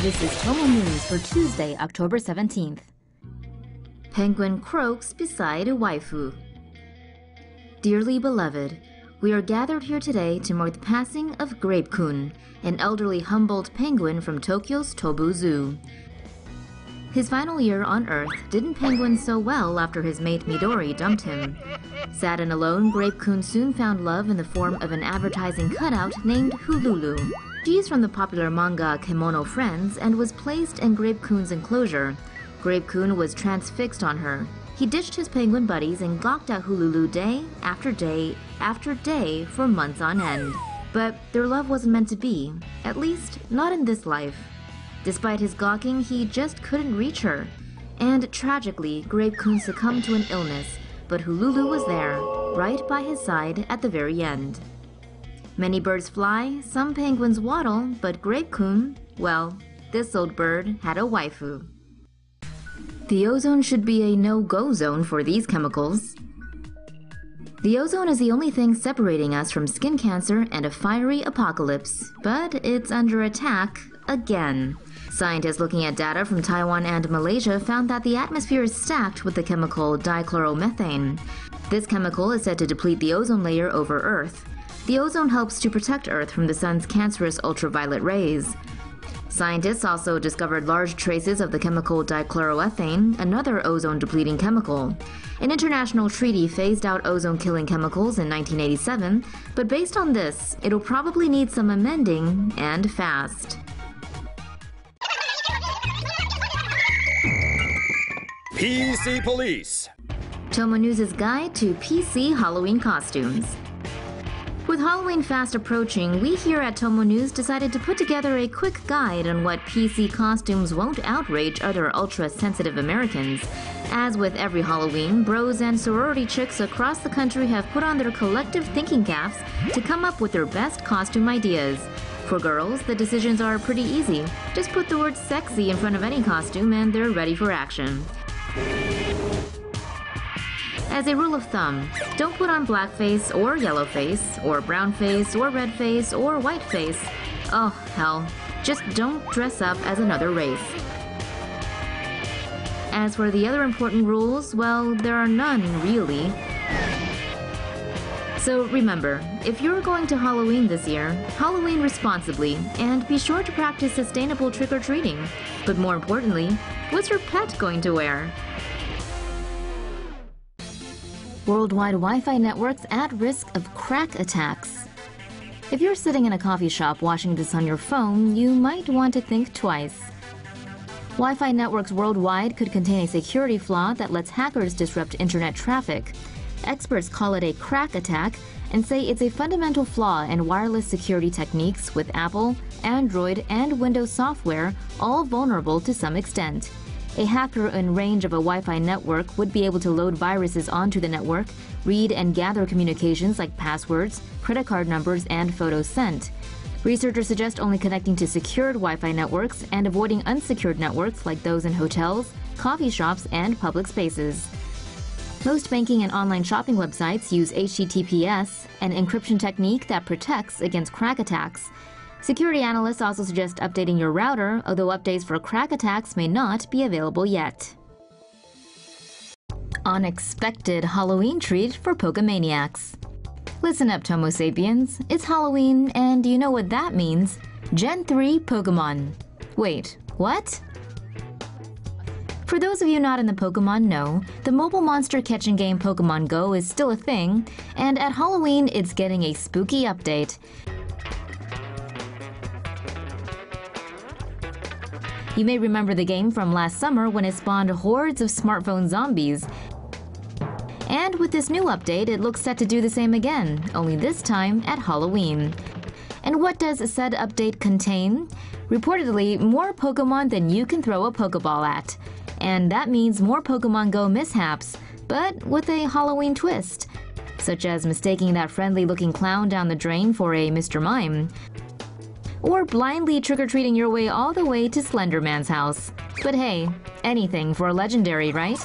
This is Tomo News for Tuesday, October 17th. Penguin croaks beside a waifu. Dearly beloved, we are gathered here today to mark the passing of Grape-kun, an elderly Humboldt penguin from Tokyo's Tobu Zoo. His final year on Earth didn't penguin so well after his mate Midori dumped him. Sad and alone, Grape-kun soon found love in the form of an advertising cutout named Hululu. She is from the popular manga Kemono Friends and was placed in Grape-kun's enclosure. Grape-kun was transfixed on her. He ditched his penguin buddies and gawked at Hululu day after day after day for months on end. But their love wasn't meant to be, at least not in this life. Despite his gawking, he just couldn't reach her. And tragically, Grape-kun succumbed to an illness, but Hululu was there, right by his side at the very end. Many birds fly, some penguins waddle, but Grape-kun, well, this old bird had a waifu. The ozone should be a no-go zone for these chemicals. The ozone is the only thing separating us from skin cancer and a fiery apocalypse, but it's under attack again. Scientists looking at data from Taiwan and Malaysia found that the atmosphere is stacked with the chemical dichloromethane. This chemical is said to deplete the ozone layer over Earth. The ozone helps to protect Earth from the sun's cancerous ultraviolet rays. Scientists also discovered large traces of the chemical dichloroethane, another ozone-depleting chemical. An international treaty phased out ozone-killing chemicals in 1987, but based on this, it'll probably need some amending, and fast. PC Police. Tomo News' guide to PC Halloween costumes. With Halloween fast approaching, we here at Tomo News decided to put together a quick guide on what PC costumes won't outrage other ultra-sensitive Americans. As with every Halloween, bros and sorority chicks across the country have put on their collective thinking caps to come up with their best costume ideas. For girls, the decisions are pretty easy. Just put the word sexy in front of any costume and they're ready for action. As a rule of thumb, don't put on blackface or yellowface or brownface or redface or whiteface. Oh, hell, just don't dress up as another race. As for the other important rules, well, there are none really. So remember, if you're going to Halloween this year, Halloween responsibly and be sure to practice sustainable trick-or-treating. But more importantly, what's your pet going to wear? Worldwide Wi-Fi networks at risk of crack attacks. If you're sitting in a coffee shop watching this on your phone, you might want to think twice. Wi-Fi networks worldwide could contain a security flaw that lets hackers disrupt internet traffic. Experts call it a crack attack and say it's a fundamental flaw in wireless security techniques with Apple, Android, and Windows software all vulnerable to some extent. A hacker in range of a Wi-Fi network would be able to load viruses onto the network, read and gather communications like passwords, credit card numbers, and photos sent. Researchers suggest only connecting to secured Wi-Fi networks and avoiding unsecured networks like those in hotels, coffee shops, and public spaces. Most banking and online shopping websites use HTTPS, an encryption technique that protects against crack attacks. Security analysts also suggest updating your router, although updates for crack attacks may not be available yet. Unexpected Halloween treat for Pokemaniacs. Listen up, Tomo Sapiens. It's Halloween, and you know what that means. Gen 3 Pokemon. Wait, what? For those of you not in the Pokemon know, the mobile monster catching game Pokémon Go is still a thing, and at Halloween it's getting a spooky update. You may remember the game from last summer when it spawned hordes of smartphone zombies. And with this new update, it looks set to do the same again, only this time at Halloween. And what does said update contain? Reportedly, more Pokemon than you can throw a Pokeball at. And that means more Pokemon Go mishaps, but with a Halloween twist, such as mistaking that friendly-looking clown down the drain for a Mr. Mime. Or blindly trick-or-treating your way all the way to Slender Man's house. But hey, anything for a legendary, right?